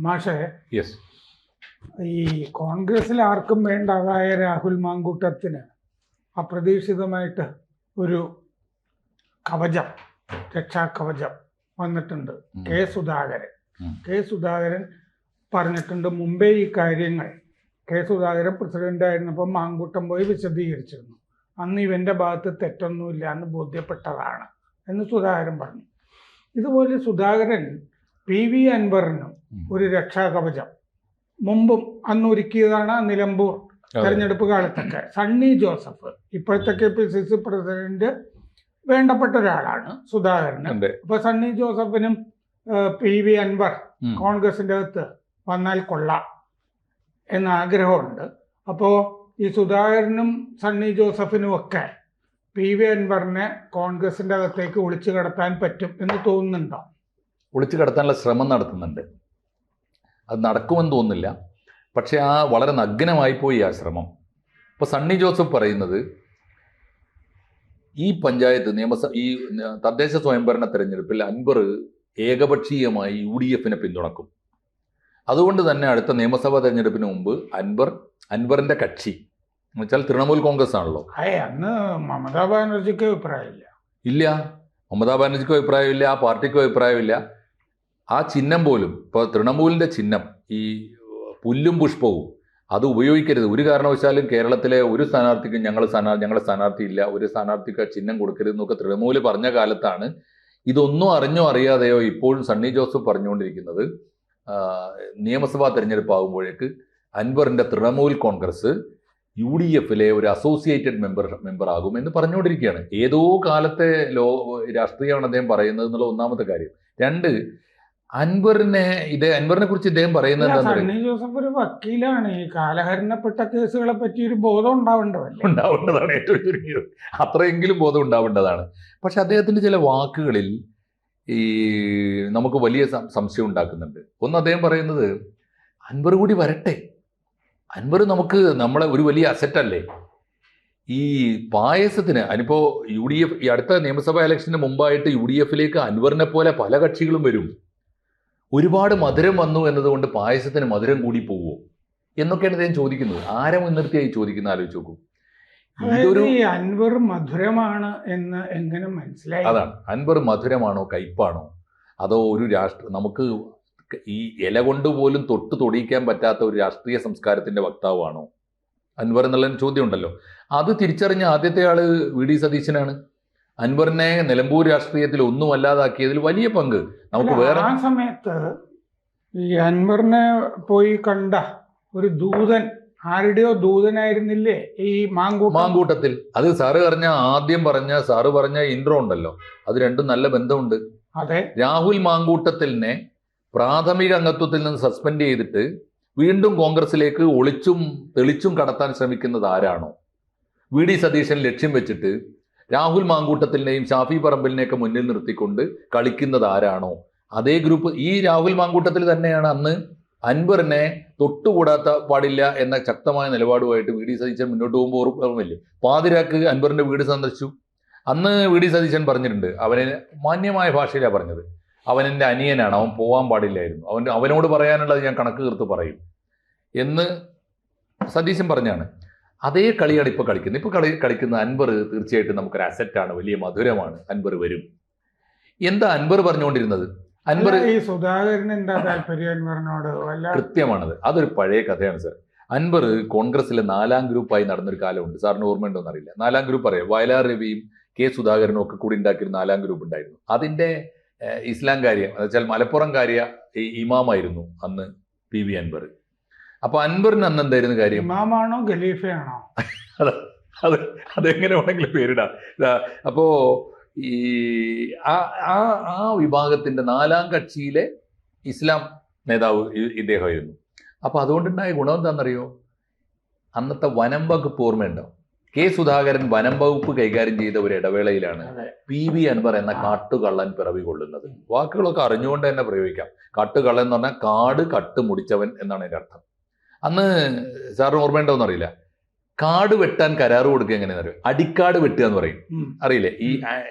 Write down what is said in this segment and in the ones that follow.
മാഷെ, യെസ്, ഈ കോൺഗ്രസിൽ ആർക്കും വേണ്ടതായ രാഹുൽ മാങ്കൂട്ടത്തിന് അപ്രതീക്ഷിതമായിട്ട് ഒരു കവചം, രക്ഷാകവചം വന്നിട്ടുണ്ട്. കെ സുധാകരൻ പറഞ്ഞിട്ടുണ്ട്. മുമ്പേ ഈ കാര്യങ്ങൾ കെ സുധാകരൻ പ്രസിഡന്റ് ആയിരുന്നപ്പോൾ മാങ്കൂട്ടം പോയി വിശദീകരിച്ചിരുന്നു. അന്ന് ഇവന്റെ ഭാഗത്ത് തെറ്റൊന്നുമില്ല എന്ന് ബോധ്യപ്പെട്ടതാണ് എന്ന് സുധാകരൻ പറഞ്ഞു. ഇതുപോലെ സുധാകരൻ PV അൻവറിനും ഒരു രക്ഷാകവചം മുമ്പും അന്ന് ഒരുക്കിയതാണ്. നിലമ്പൂർ തെരഞ്ഞെടുപ്പ് കാലത്തൊക്കെ സണ്ണി ജോസഫ്, ഇപ്പോഴത്തെ KPCC പ്രസിഡന്റ്, വേണ്ടപ്പെട്ട ഒരാളാണ് സുധാകരന്. അപ്പൊ സണ്ണി ജോസഫിനും PV അൻവർ കോൺഗ്രസിന്റെ അകത്ത് വന്നാൽ കൊള്ളാം എന്ന ആഗ്രഹമുണ്ട്. അപ്പോ ഈ സുധാകരനും സണ്ണി ജോസഫിനും ഒക്കെ PV അൻവറിനെ കോൺഗ്രസിന്റെ അകത്തേക്ക് ഒളിച്ചു കടത്താൻ പറ്റും എന്ന് തോന്നുന്നുണ്ടോ? ഒളിച്ചു കടത്താനുള്ള ശ്രമം നടത്തുന്നുണ്ട്. അത് നടക്കുമെന്ന് തോന്നുന്നില്ല. പക്ഷെ വളരെ നഗ്നമായി പോയി ആ ശ്രമം. ഇപ്പോൾ സണ്ണി ജോസഫ് പറയുന്നത് ഈ പഞ്ചായത്ത് ഈ തദ്ദേശ സ്വയംഭരണ തെരഞ്ഞെടുപ്പിൽ അൻവർ ഏകപക്ഷീയമായി UDF പിന്തുണക്കും. അതുകൊണ്ട് തന്നെ അടുത്ത നിയമസഭാ തെരഞ്ഞെടുപ്പിന് മുമ്പ് അൻവറിന്റെ കക്ഷി എന്ന് വെച്ചാൽ തൃണമൂൽ കോൺഗ്രസ് ആണല്ലോ. അന്ന് മമതാ ബാനർജിക്ക് അഭിപ്രായമില്ല. ഇല്ല, മമതാ ബാനർജിക്കും അഭിപ്രായമില്ല, ആ പാർട്ടിക്കും അഭിപ്രായമില്ല. ആ ചിഹ്നം പോലും, ഇപ്പോൾ തൃണമൂലിന്റെ ചിഹ്നം ഈ പുല്ലും പുഷ്പവും, അത് ഉപയോഗിക്കരുത് ഒരു കാരണവശാലും. കേരളത്തിലെ ഒരു സ്ഥാനാർത്ഥിക്കും ഞങ്ങളുടെ സ്ഥാനാർത്ഥി ഇല്ല, ഒരു സ്ഥാനാർത്ഥിക്ക് ചിഹ്നം കൊടുക്കരുത് എന്നൊക്കെ തൃണമൂല് പറഞ്ഞ കാലത്താണ് ഇതൊന്നും അറിഞ്ഞോ അറിയാതെയോ ഇപ്പോഴും സണ്ണി ജോസഫ് പറഞ്ഞുകൊണ്ടിരിക്കുന്നത് നിയമസഭാ തെരഞ്ഞെടുപ്പ് ആകുമ്പോഴേക്ക് അൻവറിന്റെ തൃണമൂൽ കോൺഗ്രസ് UDF ഒരു അസോസിയേറ്റഡ് മെമ്പർ ആകും എന്ന് പറഞ്ഞുകൊണ്ടിരിക്കുകയാണ്. ഏതോ കാലത്തെ രാഷ്ട്രീയമാണ് അദ്ദേഹം പറയുന്നത് എന്നുള്ള ഒന്നാമത്തെ കാര്യം. രണ്ട്, അൻവറിനെ കുറിച്ച് ഇദ്ദേഹം പറയുന്നത് സണ്ണി ജോസഫ് ഒരു വക്കീലാണ്. ഈ കാലഹരണപ്പെട്ട കേസുകളെ പറ്റി ഒരു ബോധം ഉണ്ടാവേണ്ടതാണ്. ഏറ്റവും ചുരുങ്ങിയത് അത്രയെങ്കിലും ബോധം ഉണ്ടാവേണ്ടതാണ്. പക്ഷെ അദ്ദേഹത്തിന്റെ ചില വാക്കുകളിൽ നമുക്ക് വലിയ സംശയം ഉണ്ടാക്കുന്നുണ്ട്. ഒന്ന്, അദ്ദേഹം പറയുന്നത് അൻവർ കൂടി വരട്ടെ, അൻവർ നമ്മളെ ഒരു വലിയ അസറ്റല്ലേ. ഈ പായസത്തിന് അതിനിപ്പോൾ UDF ഈ അടുത്ത നിയമസഭാ ഇലക്ഷന് മുമ്പായിട്ട് UDF അൻവറിനെ പോലെ പല കക്ഷികളും വരും. ഒരുപാട് മധുരം വന്നു എന്നതുകൊണ്ട് പായസത്തിന് മധുരം കൂടി പോവുമോ എന്നൊക്കെയാണ് അദ്ദേഹം ചോദിക്കുന്നത്. ആരെ മുൻനിർത്തിയായി ചോദിക്കുന്നത് ആലോചിച്ച് നോക്കൂ. അൻവർ മധുരമാണ് എന്ന് എങ്ങനെ മനസ്സിലായി? അതാണ്, അൻവർ മധുരമാണോ കയ്പാണോ, അതോ ഒരു നമുക്ക് ഈ ഇല കൊണ്ട് പോലും തൊടിയിക്കാൻ പറ്റാത്ത ഒരു രാഷ്ട്രീയ സംസ്കാരത്തിന്റെ വക്താവാണോ അൻവർ എന്നുള്ള ചോദ്യം ഉണ്ടല്ലോ. അത് തിരിച്ചറിഞ്ഞ ആദ്യത്തെ ആള് VD സതീശനാണ്. അൻവറിനെ നിലമ്പൂർ രാഷ്ട്രീയത്തിൽ ഒന്നും അല്ലാതാക്കിയതിൽ വലിയ പങ്ക് നമുക്ക് വേറെ. ആ സമയത്ത് ഈ അൻവറിനെ പോയി കണ്ട ഒരു ദൂതൻ, ആരുടെയോ ദൂതനായിരുന്നില്ലേ ഈ മാങ്കൂട്ടത്തിൽ? അത് സാറ് പറഞ്ഞ ഇൻട്രോ ഉണ്ടല്ലോ, അത് രണ്ടും നല്ല ബന്ധമുണ്ട്. അതെ, രാഹുൽ മാങ്കൂട്ടത്തിലിനെ പ്രാഥമിക അംഗത്വത്തിൽ നിന്ന് സസ്പെൻഡ് ചെയ്തിട്ട് വീണ്ടും കോൺഗ്രസിലേക്ക് ഒളിച്ചും തെളിച്ചും കടത്താൻ ശ്രമിക്കുന്നത് ആരാണോ, VD സതീശൻ ലക്ഷ്യം വെച്ചിട്ട് രാഹുൽ മാങ്കൂട്ടത്തിലിനെയും ഷാഫി പറമ്പലിനെയൊക്കെ മുന്നിൽ നിർത്തിക്കൊണ്ട് കളിക്കുന്നത് ആരാണോ, അതേ ഗ്രൂപ്പ്. ഈ രാഹുൽ മാങ്കൂട്ടത്തിൽ തന്നെയാണ് അന്ന് അൻവറിനെ തൊട്ടുകൂടാത്ത പാടില്ല എന്ന ശക്തമായ നിലപാടുമായിട്ട് VD സതീശൻ മുന്നോട്ട് പോകുമ്പോൾ ഓർമ്മയില്ലേ, പാതിരാക്ക് അൻവറിന്റെ വീട് സന്ദർശിച്ചു. അന്ന് VD സതീശൻ പറഞ്ഞിട്ടുണ്ട്, അവനെ മാന്യമായ ഭാഷയിലാണ് പറഞ്ഞത്, അവൻ എൻ്റെ അനിയനാണ്, അവൻ പോകാൻ പാടില്ലായിരുന്നു, അവനോട് പറയാനുള്ളത് ഞാൻ കണക്ക് തീർത്ത് പറയും എന്ന് സതീശൻ പറഞ്ഞാണ്. അതേ കളിയാണ് ഇപ്പോൾ കളിക്കുന്നത്. ഇപ്പോൾ കളിക്കുന്ന അൻവർ തീർച്ചയായിട്ടും നമുക്കൊരു അസറ്റാണ്, വലിയ മധുരമാണ്, അൻവർ വരും. എന്താ അൻവർ പറഞ്ഞുകൊണ്ടിരുന്നത്? അൻവർ ഈ സുധാകരൻ എന്താ താല്പര്യം അൻവറിനോട്? കൃത്യമാണത്. അതൊരു പഴയ കഥയാണ് സാർ. അൻവർ കോൺഗ്രസിലെ 4ാം ഗ്രൂപ്പായി നടന്നൊരു കാലമുണ്ട്. സാറിന് ഓർമ്മയുണ്ടോന്ന് അറിയില്ല. 4ാം ഗ്രൂപ്പ് അറിയാം. വയലാർ രവിയും K സുധാകരനും ഒക്കെ കൂടി ഉണ്ടാക്കിയൊരു 4ാം ഗ്രൂപ്പ് ഉണ്ടായിരുന്നു. അതിന്റെ ഇസ്ലാം കാര്യം എന്ന് വെച്ചാൽ മലപ്പുറം കാര്യ ഇമാമായിരുന്നു അന്ന് PV അൻവർ. അപ്പൊ അൻവറിന് അന്ന് എന്തായിരുന്നു കാര്യം? ഇമാമാണോ ഖലീഫയാണോ? അതെങ്ങനെ വേണമെങ്കിലും പേരിടാം. അപ്പോ ഈ ആ വിഭാഗത്തിന്റെ 4ാം കക്ഷിയിലെ ഇസ്ലാം നേതാവ് ഇദ്ദേഹമായിരുന്നു. അപ്പൊ അതുകൊണ്ടുണ്ടായ ഗുണം എന്താണെന്നറിയോ? അന്നത്തെ വനം വകുപ്പ് ഓർമ്മയുണ്ടോ? K സുധാകരൻ വനം വകുപ്പ് കൈകാര്യം ചെയ്ത ഒരു ഇടവേളയിലാണ് PV അൻവർ എന്ന കാട്ടുകള്ളൻ പിറവി കൊള്ളുന്നത്. വാക്കുകളൊക്കെ അറിഞ്ഞുകൊണ്ട് തന്നെ പ്രയോഗിക്കാം. കാട്ടുകള്ളൻ എന്ന് പറഞ്ഞാൽ കാട് കട്ട് മുടിച്ചവൻ എന്നാണ് അതിന്റെ അർത്ഥം. അന്ന് സാറിന് ഓർമ്മയുണ്ടോന്ന് അറിയില്ല, കാട് വെട്ടാൻ കരാറ് കൊടുക്കുക എങ്ങനെയാണെന്ന് അറിയാം? അടിക്കാട് വെട്ടുക എന്ന് പറയും, അറിയില്ലേ?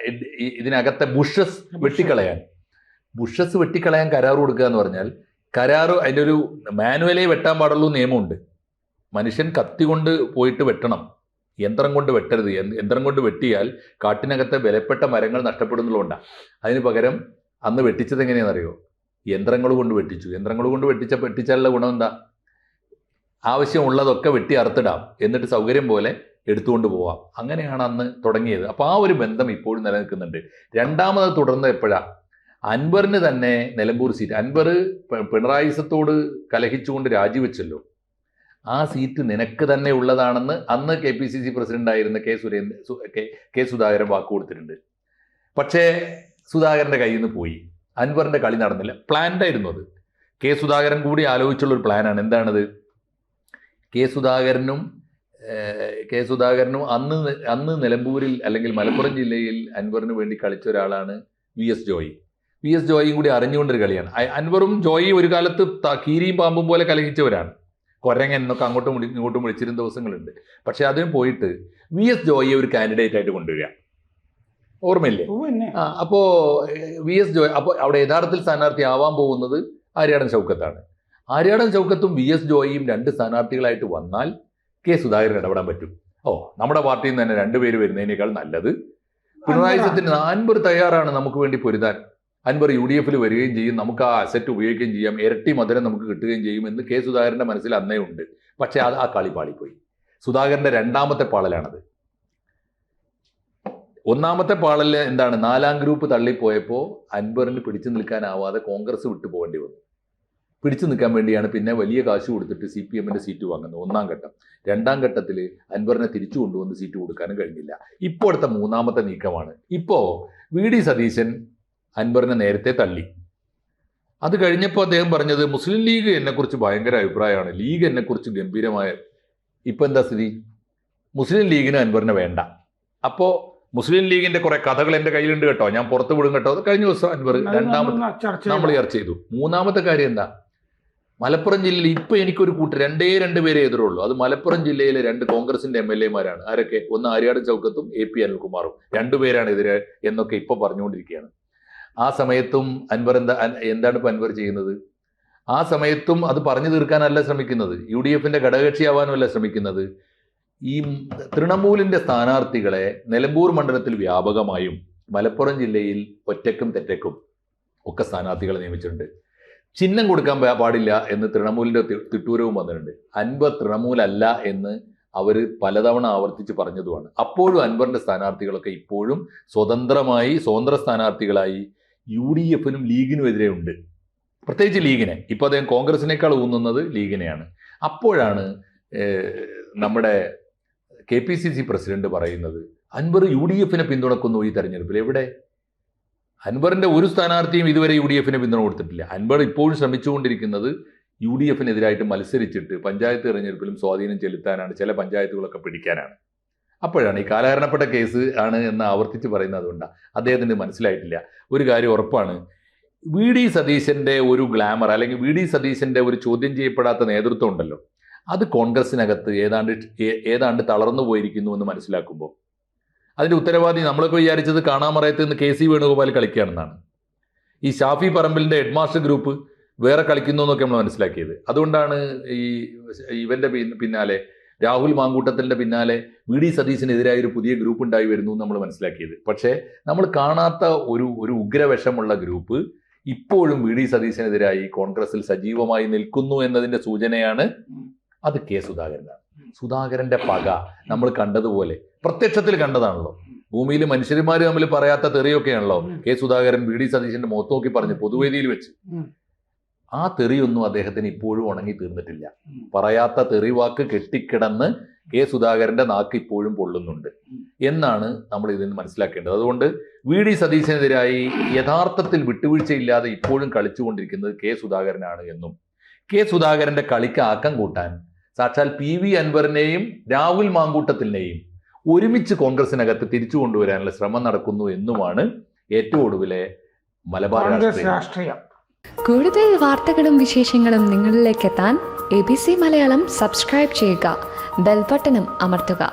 ഇതിനകത്തെ ബുഷസ് വെട്ടിക്കളയാൻ കരാറ് കൊടുക്കുക എന്ന് പറഞ്ഞാൽ കരാറ് അതിൻ്റെ ഒരു മാനുവലേ വെട്ടാൻ പാടുള്ളൂ നിയമമുണ്ട്. മനുഷ്യൻ കത്തി കൊണ്ട് പോയിട്ട് വെട്ടണം, യന്ത്രം കൊണ്ട് വെട്ടരുത്. യന്ത്രം കൊണ്ട് വെട്ടിയാൽ കാട്ടിനകത്തെ വിലപ്പെട്ട മരങ്ങൾ നഷ്ടപ്പെടുന്നതുകൊണ്ടാണ്. അതിന് പകരം അന്ന് വെട്ടിച്ചത് എങ്ങനെയാണെന്നറിയോ? യന്ത്രങ്ങൾ കൊണ്ട് വെട്ടിച്ചു. യന്ത്രങ്ങൾ കൊണ്ട് വെട്ടിച്ചാലുള്ള ഗുണം എന്താ? ആവശ്യമുള്ളതൊക്കെ വെട്ടി അറുത്തിടാം, എന്നിട്ട് സൗകര്യം പോലെ എടുത്തുകൊണ്ട് പോവാം. അങ്ങനെയാണ് അന്ന് തുടങ്ങിയത്. അപ്പോൾ ആ ഒരു ബന്ധം ഇപ്പോഴും നിലനിൽക്കുന്നുണ്ട്. രണ്ടാമത് തുടർന്ന് എപ്പോഴാണ്? അൻവറിന് തന്നെ നിലമ്പൂർ സീറ്റ്, അൻവർ പിണറായിസത്തോട് കലഹിച്ചുകൊണ്ട് രാജിവെച്ചല്ലോ, ആ സീറ്റ് നിനക്ക് തന്നെ ഉള്ളതാണെന്ന് അന്ന് KPCC പ്രസിഡന്റായിരുന്ന കെ സുധാകരൻ വാക്ക് കൊടുത്തിട്ടുണ്ട്. പക്ഷേ സുധാകരൻ്റെ കയ്യിൽ നിന്ന് പോയി, അൻവറിൻ്റെ കളി നടന്നില്ല. പ്ലാൻഡ് ആയിരുന്നു അത്. കെ സുധാകരൻ കൂടി ആലോചിച്ചുള്ളൊരു പ്ലാനാണ്. എന്താണത്? കെ സുധാകരനും അന്ന് നിലമ്പൂരിൽ അല്ലെങ്കിൽ മലപ്പുറം ജില്ലയിൽ അൻവറിന് വേണ്ടി കളിച്ച ഒരാളാണ് VS ജോയി. VS ജോയിയും കൂടി അറിഞ്ഞുകൊണ്ടൊരു കളിയാണ്. അൻവറും ജോയി ഒരു കാലത്ത് കീരിയും പാമ്പും പോലെ കലഹിച്ചവരാണ്. കൊരങ്ങൻ എന്നൊക്കെ അങ്ങോട്ടും ഇങ്ങോട്ടും വിളിച്ചിരുന്ന ദിവസങ്ങളുണ്ട്. പക്ഷെ അതിനും പോയിട്ട് VS ജോയിയെ ഒരു കാൻഡിഡേറ്റ് ആയിട്ട് കൊണ്ടുവരിക, ഓർമ്മയില്ലേ? അപ്പോൾ VS ജോയി, അപ്പോൾ അവിടെ യഥാർത്ഥത്തിൽ സ്ഥാനാർത്ഥി ആവാൻ പോകുന്നത് ആര്യാടൻ ഷൗക്കത്താണ്. ആര്യാടൻ ഷൗക്കത്തും VS ജോയിയും രണ്ട് സ്ഥാനാർത്ഥികളായിട്ട് വന്നാൽ കെ സുധാകരൻ ഇടപെടാൻ പറ്റും. നമ്മുടെ പാർട്ടിയിൽ നിന്ന് തന്നെ രണ്ടുപേര് വരുന്നതിനേക്കാൾ നല്ലത് പിണറായി സത്തിന് അൻവർ തയ്യാറാണ് നമുക്ക് വേണ്ടി പൊരുതാൻ. അൻവർ UDFൽ വരികയും ചെയ്യും, നമുക്ക് ആ അസറ്റ് ഉപയോഗിക്കുകയും ചെയ്യാം, ഇരട്ടി മധുരം നമുക്ക് കിട്ടുകയും ചെയ്യും എന്ന് കെ സുധാകരൻ്റെ മനസ്സിൽ അന്നേ ഉണ്ട്. പക്ഷേ ആ കളി പാളിപ്പോയി. സുധാകരൻ്റെ രണ്ടാമത്തെ പാളലാണത്. ഒന്നാമത്തെ പാളല് എന്താണ്? 4ാം ഗ്രൂപ്പ് തള്ളിപ്പോയപ്പോൾ അൻവറിന് പിടിച്ചു നിൽക്കാനാവാതെ കോൺഗ്രസ് വിട്ടു പോകേണ്ടി വന്നു. പിടിച്ചു നിൽക്കാൻ വേണ്ടിയാണ് പിന്നെ വലിയ കാശ് കൊടുത്തിട്ട് CPMന്റെ സീറ്റ് വാങ്ങുന്നത്, 1ാം ഘട്ടം. 2ാം ഘട്ടത്തിൽ അൻവറിനെ തിരിച്ചു കൊണ്ടുവന്ന് സീറ്റ് കൊടുക്കാനും കഴിഞ്ഞില്ല. ഇപ്പോൾ അടുത്ത 3ാമത്തെ നീക്കമാണ്. ഇപ്പോൾ VD സതീശൻ അൻവറിനെ നേരത്തെ തള്ളി. അത് കഴിഞ്ഞപ്പോൾ അദ്ദേഹം പറഞ്ഞത് മുസ്ലിം ലീഗ് എന്നെക്കുറിച്ച് ഭയങ്കര അഭിപ്രായമാണ്, ലീഗ് എന്നെക്കുറിച്ച് ഗംഭീരമായ. ഇപ്പം എന്താ സ്ഥിതി? മുസ്ലിം ലീഗിന് അൻവറിനെ വേണ്ട. അപ്പോൾ മുസ്ലിം ലീഗിന്റെ കുറെ കഥകൾ എൻ്റെ കയ്യിലുണ്ട് കേട്ടോ, ഞാൻ പുറത്ത് വിടും കേട്ടോ. അത് കഴിഞ്ഞ ദിവസം അൻവർ നമ്മൾ ചർച്ച ചെയ്തു. 3ാമത്തെ കാര്യം എന്താ? മലപ്പുറം ജില്ലയിൽ ഇപ്പം എനിക്കൊരു രണ്ട് പേരെ എതിരുള്ളൂ. അത് മലപ്പുറം ജില്ലയിലെ 2 കോൺഗ്രസിന്റെ MLA മാരാണ്. ആരൊക്കെ? ഒന്ന് ആര്യാടൻ ഷൗക്കത്തും AP അനിൽകുമാറും. 2 പേരാണ് എതിരെ എന്നൊക്കെ ഇപ്പോൾ പറഞ്ഞുകൊണ്ടിരിക്കുകയാണ്. ആ സമയത്തും അൻവർ എന്താണ് ഇപ്പം അൻവർ ചെയ്യുന്നത്? ആ സമയത്തും അത് പറഞ്ഞു തീർക്കാനല്ല ശ്രമിക്കുന്നത്, UDFന്റെ ഘടകകക്ഷിയാവാനുമല്ല ശ്രമിക്കുന്നത്. ഈ തൃണമൂലിന്റെ സ്ഥാനാർത്ഥികളെ നിലമ്പൂർ മണ്ഡലത്തിൽ വ്യാപകമായും മലപ്പുറം ജില്ലയിൽ ഒറ്റക്കും തെറ്റക്കും ഒക്കെ സ്ഥാനാർത്ഥികളെ നിയമിച്ചിട്ടുണ്ട്. ചിഹ്നം കൊടുക്കാൻ പാടില്ല എന്ന് തൃണമൂലിന്റെ തിട്ടൂരവും വന്നിട്ടുണ്ട്. അൻവർ തൃണമൂലല്ല എന്ന് അവർ പലതവണ ആവർത്തിച്ച് പറഞ്ഞതുമാണ്. അപ്പോഴും അൻവറിന്റെ സ്ഥാനാർത്ഥികളൊക്കെ ഇപ്പോഴും സ്വതന്ത്ര സ്ഥാനാർത്ഥികളായി UDFനും ലീഗിനും എതിരെ ഉണ്ട്. പ്രത്യേകിച്ച് ലീഗിനെ. ഇപ്പോൾ അദ്ദേഹം കോൺഗ്രസിനേക്കാൾ ഊന്നുന്നത് ലീഗിനെയാണ്. അപ്പോഴാണ് നമ്മുടെ KPCC പ്രസിഡന്റ് പറയുന്നത് അൻവർ UDFനെ പിന്തുണക്കുന്നു ഈ തെരഞ്ഞെടുപ്പിൽ. എവിടെ? അൻവറിന്റെ ഒരു സ്ഥാനാർത്ഥിയും ഇതുവരെ UDFനെ പിന്തുണ കൊടുത്തിട്ടില്ല. അൻവർ ഇപ്പോഴും ശ്രമിച്ചുകൊണ്ടിരിക്കുന്നത് UDFനെതിരായിട്ട് മത്സരിച്ചിട്ട് പഞ്ചായത്ത് തെരഞ്ഞെടുപ്പിലും സ്വാധീനം ചെലുത്താനാണ്, ചില പഞ്ചായത്തുകളൊക്കെ പിടിക്കാനാണ്. അപ്പോഴാണ് ഈ കാലഹരണപ്പെട്ട കേസ് ആണ് എന്ന് ആവർത്തിച്ച് പറയുന്നത്. അതുകൊണ്ടാണ് അദ്ദേഹത്തിന് മനസ്സിലായിട്ടില്ല. ഒരു കാര്യം ഉറപ്പാണ്, VD സതീശന്റെ ഒരു ഗ്ലാമർ അല്ലെങ്കിൽ VD സതീശന്റെ ഒരു ചോദ്യം ചെയ്യപ്പെടാത്ത നേതൃത്വം ഉണ്ടല്ലോ, അത് കോൺഗ്രസിനകത്ത് ഏതാണ്ട് തളർന്നു പോയിരിക്കുന്നു എന്ന് മനസ്സിലാക്കുമ്പോൾ അതിൻ്റെ ഉത്തരവാദി നമ്മളൊക്കെ വിചാരിച്ചത് കാണാമറയത്ത് നിന്ന് KC വേണുഗോപാൽ കളിക്കുകയാണെന്നാണ്. ഈ ഷാഫി പറമ്പിലിൻ്റെ ഹെഡ്മാസ്റ്റർ ഗ്രൂപ്പ് വേറെ കളിക്കുന്നു എന്നൊക്കെ നമ്മൾ മനസ്സിലാക്കിയത്. അതുകൊണ്ടാണ് ഇവൻ്റെ പിന്നാലെ രാഹുൽ മാങ്കൂട്ടത്തിൻ്റെ പിന്നാലെ VD സതീശനെതിരായ ഒരു പുതിയ ഗ്രൂപ്പ് ഉണ്ടായി വരുന്നു നമ്മൾ മനസ്സിലാക്കിയത്. പക്ഷേ നമ്മൾ കാണാത്ത ഒരു ഉഗ്രവിഷമുള്ള ഗ്രൂപ്പ് ഇപ്പോഴും VD സതീശനെതിരായി കോൺഗ്രസിൽ സജീവമായി നിൽക്കുന്നു എന്നതിൻ്റെ സൂചനയാണ്. അത് കെ സുധാകരനാണ്. സുധാകരന്റെ പക നമ്മൾ കണ്ടതുപോലെ പ്രത്യക്ഷത്തിൽ കണ്ടതാണല്ലോ. ഭൂമിയിൽ മനുഷ്യന്മാർ തമ്മിൽ പറയാത്ത തെറിയൊക്കെയാണല്ലോ കെ സുധാകരൻ VD സതീശന്റെ മുഖത്ത് നോക്കി പറഞ്ഞു പൊതുവേദിയിൽ വെച്ച്. ആ തെറിയൊന്നും അദ്ദേഹത്തിന് ഇപ്പോഴും ഉണങ്ങി തീർന്നിട്ടില്ല. പറയാത്ത തെറി വാക്ക് കെട്ടിക്കിടന്ന് കെ സുധാകരന്റെ നാക്ക് ഇപ്പോഴും പൊള്ളുന്നുണ്ട് എന്നാണ് നമ്മൾ ഇതിൽ നിന്ന് മനസ്സിലാക്കേണ്ടത്. അതുകൊണ്ട് VD സതീശനെതിരായി യഥാർത്ഥത്തിൽ വിട്ടുവീഴ്ചയില്ലാതെ ഇപ്പോഴും കളിച്ചുകൊണ്ടിരിക്കുന്നത് കെ സുധാകരനാണ് എന്നും കെ സുധാകരന്റെ കളിക്ക് ആക്കം കൂട്ടാൻ സാക്ഷാൽ PV അൻവറിനെയും രാഹുൽ മാങ്കൂട്ടത്തിനെയും ഒരുമിച്ച് കോൺഗ്രസിനകത്ത് തിരിച്ചു കൊണ്ടുവരാനുള്ള ശ്രമം നടക്കുന്നു എന്നുമാണ് ഏറ്റവും ഒടുവിലെ മലബാർ രാഷ്ട്രീയം. കൂടുതൽ വാർത്തകളും വിശേഷങ്ങളും നിങ്ങളിലേക്ക് എത്താൻ ABC മലയാളം സബ്സ്ക്രൈബ് ചെയ്യുക, ബെൽ ബട്ടണും അമർത്തുക.